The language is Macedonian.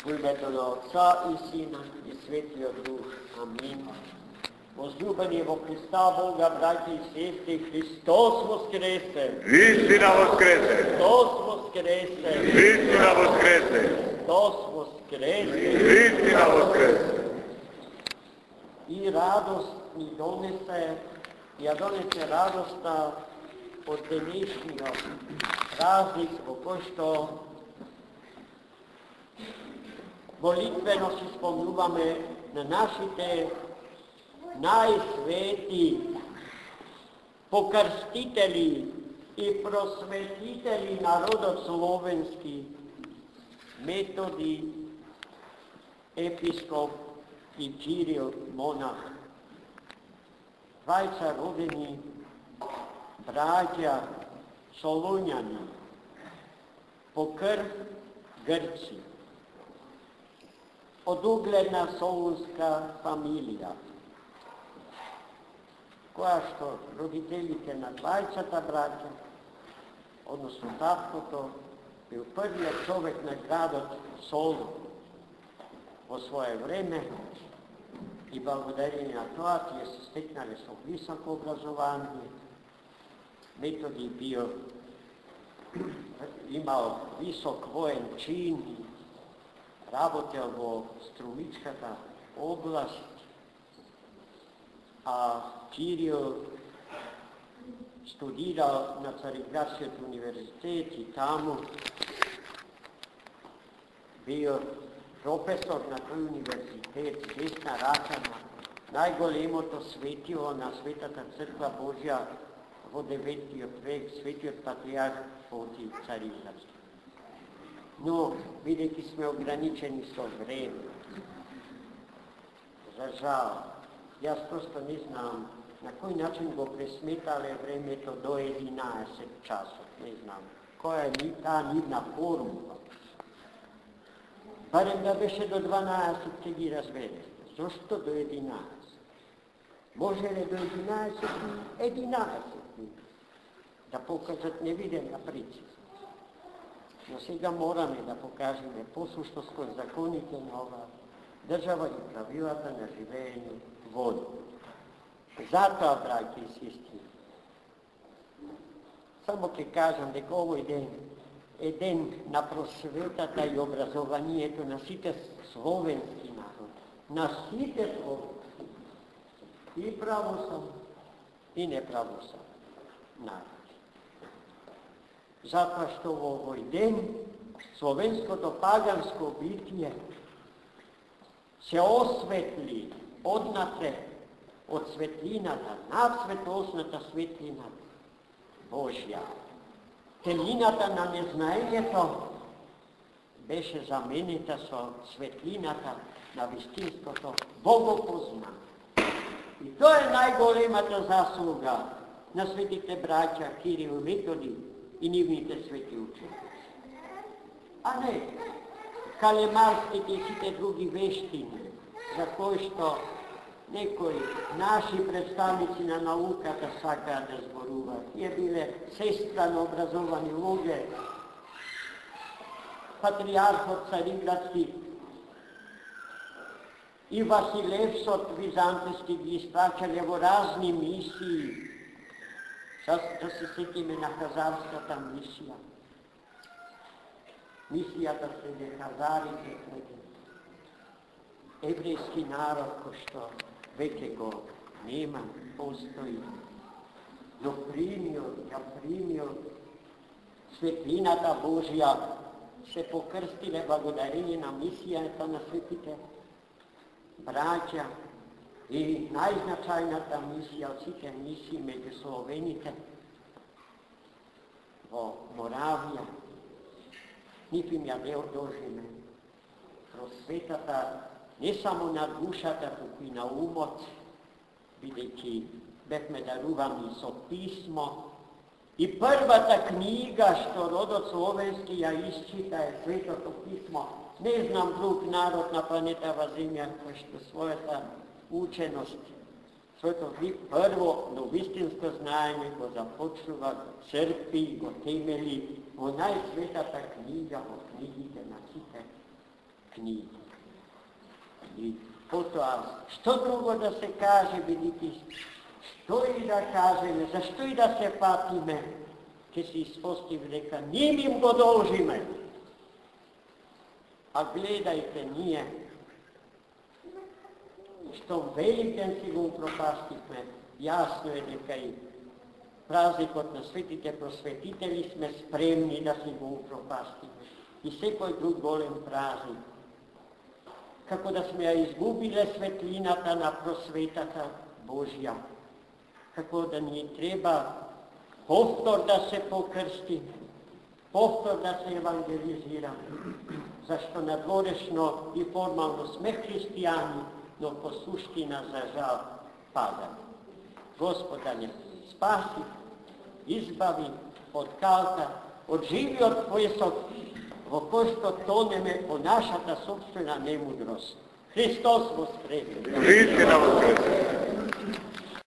U ime Otca i Sina i Svetio Duh. Amin. Возлюбени во Христа Бога, братья и сестры, Христос воскресе! Истина воскресе! Христос воскресе! Истина воскресе! Христос воскресе! Истина воскресе! И радост ни донесе, ја донесе радоста од денешниот празник во кој што молитвено си спомнуваме на нашите најсвети покрстители и просветители народот словенски, Методи, епископ и Кирил монах. Двајца родени браќа Солуњани по крв Грци, од угледна солунска фамилија, која што родителите на двајцата браќа, односно таткото, бил првиот човек на градот Солун во свое време и благодарение на тоа тие се стекнале со високо образование. Методи био имал висок воен чин, работел во струмичката област, а Кирил студирал на Цариградскиот универзитет и таму био професор на тој универзитет, десна рака на најголемото светило на Светата Црква Божја во 9 век, светиот патриарх Фотий Цариградски. Но, бидејќи сме ограничени со време, за жал, јас просто не знам на кој начин го пресметале времето до 11 часот, не знам. Која е таа нивна формула? Барем да беше до 12 ќе ги разберете. Зошто до 11? Може ли до 11 и 11 да покажат невидена прецизно? Но сега мораме да покажеме послушност кон законите на оваа држава и правилата на живење во нив. Затоа, браќи и сестри, само ќе кажам дека овој ден е ден на просветата и образованието на сите словенски народи, на сите словенски, и православни, и неправославни народи. Затоа што во овој ден словенското паганско битие се осветли однатре од светлината, надсветлосната светлина Божја. Темнината на незнаењето беше заменита со светлината на вистинското богопознание. И тоа е најголемата заслуга на светите браќа Кирил и Методи и нивните свети ученици. А не калемарските и сите други вештини, за кои што некои наши представници на науката сакаат да зборуваат. Тие биле сестрано образовани луѓе. Патриархот Цариградски и Василевсот византиски ги испрачале во разни мисии. Да се сетиме на хазарската мисија. Мисијата среде хазарите, среде еврејски народ кој што веќе го нема, постои, но примио светлината Божја, се покрстиле благодарение на мисијата на светите браќа и најзначајната мисија од сите мисии меѓу словените во Моравија. Нив им ја дожиме просветата не само на душата, туку и на умот, бидејќи бевме дарувани со писмо. И првата книга што родот словенски ја исчита е Светото писмо. Не знам друг народ на планетава Земја кој што својата ученост, своето прво, но вистинско знаење го започнува, го црпи, го темели во најсветата книга, во книгите на сите knjigu. I potom, što drugo da se kaže, vidite, što i da kažeme, zašto i da se patime, če si ispostavi дека njim im go dolžime. A gledajte, nije, što velikem si go upropastihme, jasno je дека i praznikot na svetите prosvetitelji sme spremni da si go upropastime. I sekoj drug golem praznik. Kako da sme ja izgubile svetlinata na prosvetata Božja. Kako da ni treba povtor da se pokrsti, povtor da se evangelizira. Zašto nadvorešno i formalno sme hristijani, no po suština za žal pada. Gospoda ne spasi, izbavi od kalta, odživi od tvojeg, во кој што тонеме по нашата собствена немудрост. Христос воскресе! Христина воскресе!